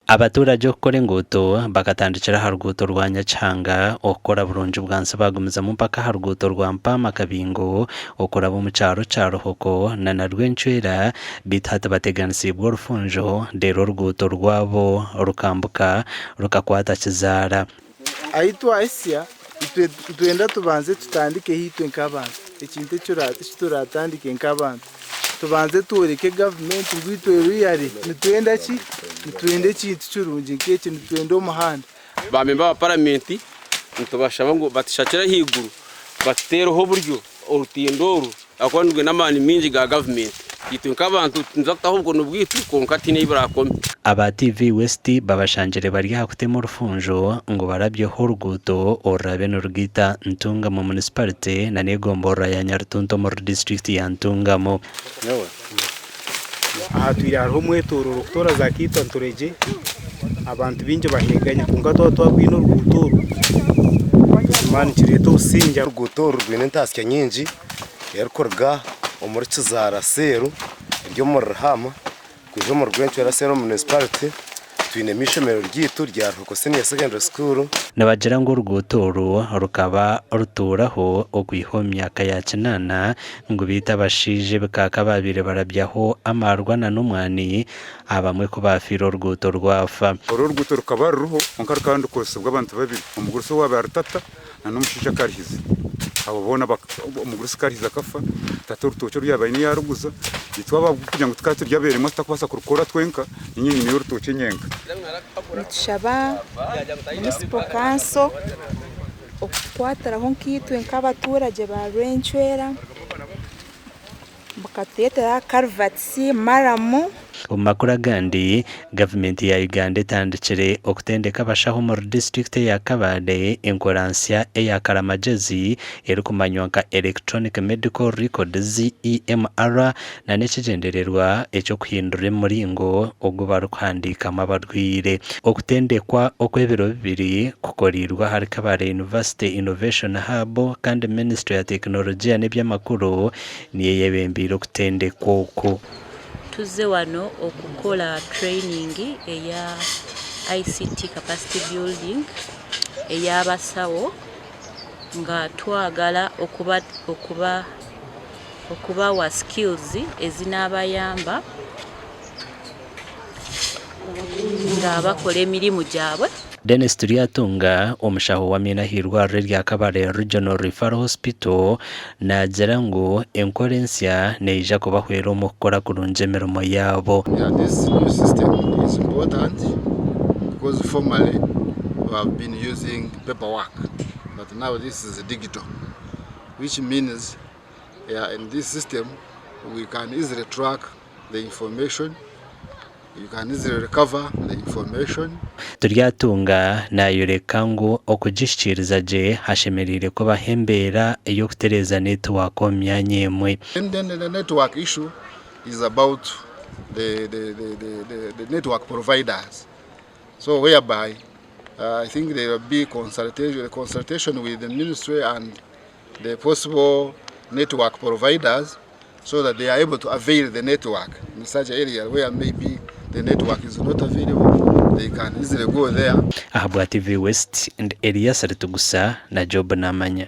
Abaturage okukora enguuto bakatandikira aha ruguuto rwa Nyakihanga okukora burungi bwansi bagumizamu mpaka aha ruguuto rwa Mpaama Kabingo okuraba omu kyaro kya Ruhoko na Rwencwera bitu hati bateganisiibwe orufunjo reero oruguuto rwabo rukambuka rukakwata Kizaara. Aitu aisya twenda tubanze tutandike hitwe nk'abantu ekintu ekituratandike nk'abantu tubanze tuworeke gavumenti ngu itwe ruyari nitwenda ki nitwenda ekintu kirungi nk'eki nitwenda omuhanda. Bamemba ba paramenti nitubashaba ngu batishakire ahaiguru batuteereho oburyo orutindo oru akwandwe n'amaani mingi ga gavumenti itwe nk'abantu niza kutaha obukono bwitu konka tiine ei burakomi. Aba TV West babashangire bari aha kutema orufunjo ngu barabyeho oruguuto orurabe nirugita Ntunga mu municipality na n'egomborora ya Nyarutuntu omu district ya Ntungamo. Aha twire hariho omwetororo kutora za Kitwa Nturegye abantu bingi baheganya konka twagwine oruguuto oru maani kireeta obusinge. Oruguuto oru rwine entaasya nyingi erikuruga omuri Kizaara seeru eri omu Ruhama kwija omu Rwencwera seeru omu municipality twinemu ishomero ryaitu rya Ruhoko Senior Secondary School. Nibagira ngu oruguuto oru rukaba rutuuraho okwiha omu myaka ya 8 ngu biita abashaija ebikaaka babire barabyaho amarwa na n'omwani abamwe kubafiira oruguuto rwafa. Oruguuto rukaba ruruho konka rukaba nirukozesebwa abantu babiri omugurusi owaaba rutata na n'omushaija akarihize abo boona omugurusi karihize akafa tata orutookye ryabaine yaruguza itwaba kugira ngu tukaba turyaberemu tutakubaasa kurukora twenka ninye nyine y'orutookye nyenka. Nitushaba municipal council okukwatiraho nk'itwe nk'abaturage ba Rwencwera bakatureetera culverts maramu. Omu makuru agandi gavumenti ya Uganda etandikire okutendeka abashaho mu district ya Kabale enkoransya eya karamagezi erikumanywa nka Electronic Medical Records EMR na n'ekigendererwa ekyokuhindura emiringo ogu barikuhandikamu abarwaire. Okutendekwa okw'ebiro bibiri kukorirwa hari Kabale University Innovation Hub kandi Ministry ya Tekinologiya n'ebyamakuru niyo yebembire okutendekwa okwo. Tuzze wano okukola training eya ICT capacity building ey'abasawo nga twagala okubawa skills ezinaabayamba nga bakola emirimu gyabwe. Dennis Turiatunga omushaho wa Minahirwarre rya Kabale Regional Referral Hospital nagira ngu enkorensya neija kubahwera omu kukora kurungi emirimo yabo. This new system is important because formerly we have been using paperwork, but now this is digital, which means in this system we can easily track the information. You can easily recover the information. Turiatunga nayoreka ngu okugishikiriza gye hashemereire kuba embeera ey'okutereeza network omu myanya emwe. And then the network issue is about the network providers. So whereby I think there will be consultation with the ministry and the possible network providers so that they are able to avail the network in such an area where maybe the network is not available, they can easily go there. Ahabwa TV West and Elias Ritugusa na Job Namanya.